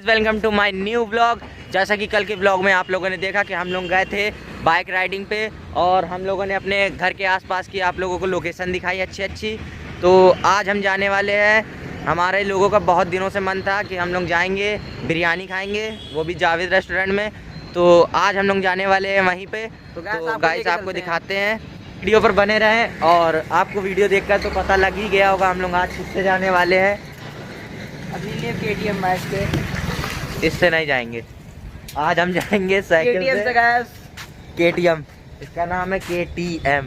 Welcome to my new blog. जैसा कि कल के ब्लॉग में आप लोगों ने देखा कि हम लोग गए थे बाइक राइडिंग पे और हम लोगों ने अपने घर के आसपास की आप लोगों को लोकेशन दिखाई अच्छी। तो आज हम जाने वाले हैं, हमारे लोगों का बहुत दिनों से मन था कि हम लोग जाएंगे बिरयानी खाएंगे, वो भी जावेद रेस्टोरेंट में। तो आज हम लोग जाने वाले हैं वहीं पे। तो गाइस आपको दिखाते हैं, वीडियो पर बने रहें। और आपको वीडियो देखकर तो पता लग ही गया होगा हम लोग आज किससे जाने वाले हैं। अभी लिए KTM मैच के, इससे नहीं जाएंगे, आज हम जाएंगे साइकिल से गाइस। KTM, इसका नाम है KTM।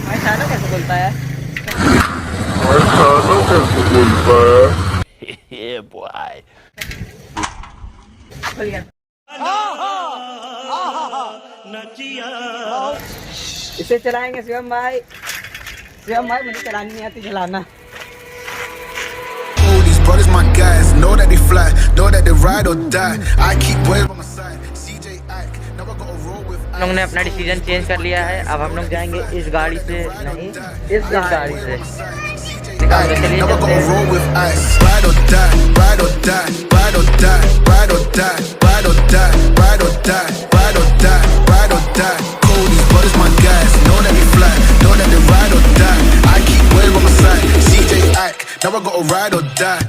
भाई सालो कैसे बोलता है? ये बॉय इसे चलाएंगे शिवम भाई। शिवम भाई मुझे चलानी नहीं आती, चलाना। Brothers my guys, know that they fly, know that they ride or die. I keep boys by my side. CJ Ike, now I gotta roll with. हम लोग ने अपना डिसीजन चेंज कर लिया है। अब हम लोग जाएंगे इस गाड़ी से, नहीं इस गाड़ी से। निकाल के चलिए, Now I gotta roll with ice. Ride or die, ride or die, ride or die, ride or die, ride or die, ride or die, ride or die, ride or die. Cody's brothers my guys, know that they fly, know that they ride or die. I keep boys by my side. CJ Ike, now I gotta ride or die.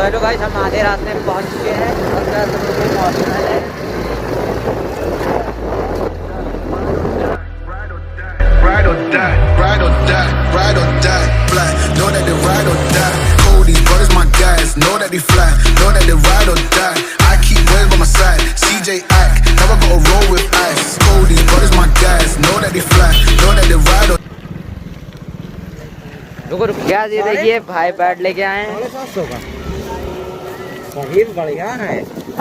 Hello guys, हम आधे रास्ते में पहुंच चुके हैं और मौसम है। Ride or die, ride or die, ride or die, fly. Know that they ride or die. Cody's brothers my guys, know that they fly, know that they ride or die. I keep boys by my side. CJ Ike, now I gotta roll with ice. Cody's brothers my guys, know that they fly, know that they ride or. रुको क्या ये देखिए भाई pad लेके आए हैं। 700 का वही बढ़िया है।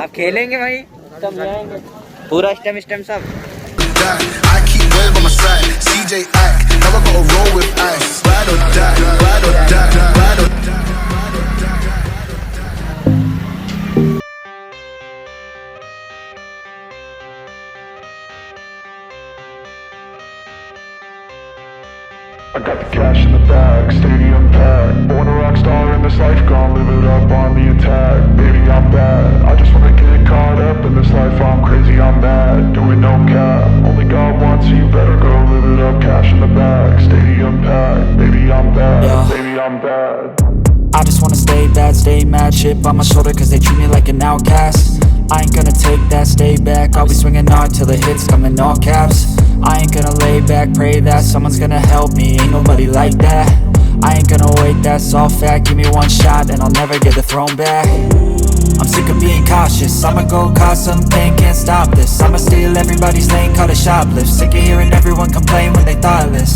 आप खेलेंगे भाई, तब जाएंगे पूरा स्टेम सब। I keep boys by my side. CJ Ike, now I gotta roll with ice. Ride or die, ride or die, ride or die. I got the cash in the bag, stadium packed. Born a rock star in this life, gon' live it up on the attack. Baby, I'm bad, I just wanna get caught up in this life. I'm crazy, I'm mad, doing no cap. Only God wants, so you better go live it up. Cash in the bag, stadium packed. Baby, I'm bad, baby, I'm bad. I just wanna stay bad, stay mad. Chip on my shoulder cause they treat me like an outcast. I ain't gonna take that, stay back. I'll be swinging hard till the hits come in all caps. I ain't gonna lay back, pray that someone's gonna help me. Ain't nobody like that. I ain't gonna wait, that's all fact. Give me one shot and I'll never get the throne back. I'm sick of being cautious, I'ma go cause some pain, can't stop this. I'ma steal everybody's lane, call it shoplift. Sick of hearing everyone complain when they thoughtless.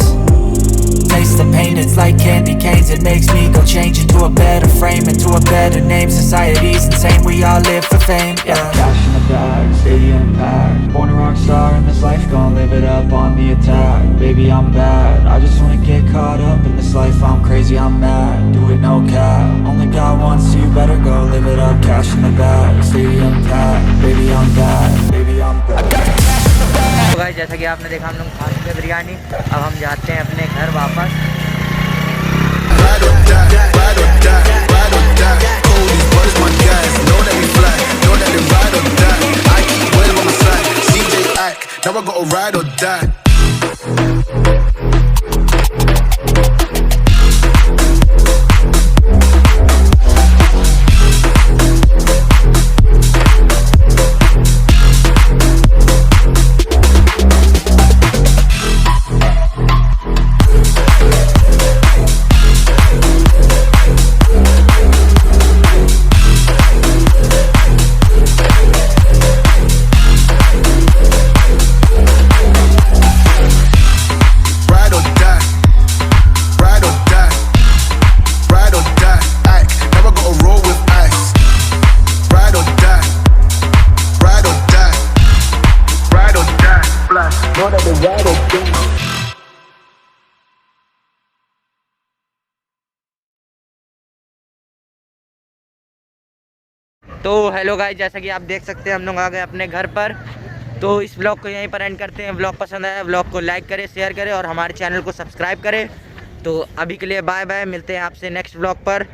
Taste the pain, it's like candy canes. It makes me go change into a better frame, into a better name. Society's insane, we all live for fame, yeah. Cash in the bag, stadium packed. Born a rock star in this life, gon' live it up on the attack. Baby, I'm bad, I just wanna get caught up in this life. I'm crazy, I'm mad, do it no cap. Only God wants, so you better go live it up. Cash in the bag, stadium packed. Baby, I'm bad, baby, I'm bad. तो guys जैसा कि आपने देखा हम लोग खा चुके बिरयानी। अब हम जाते हैं अपने घर वापस। Ride or die, ride or die, ride or die. Cody's brothers my guys, know that they fly, know that they ride or die. I keep boys by my side. CJ Ike, now I gotta ride or die. तो hello guys, जैसा कि आप देख सकते हैं हम लोग आ गए अपने घर पर। तो इस ब्लॉग को यहीं पर एंड करते हैं। ब्लॉग पसंद आया ब्लॉग को लाइक करें, शेयर करें और हमारे चैनल को सब्सक्राइब करें। तो अभी के लिए बाय बाय, मिलते हैं आपसे नेक्स्ट ब्लॉग पर।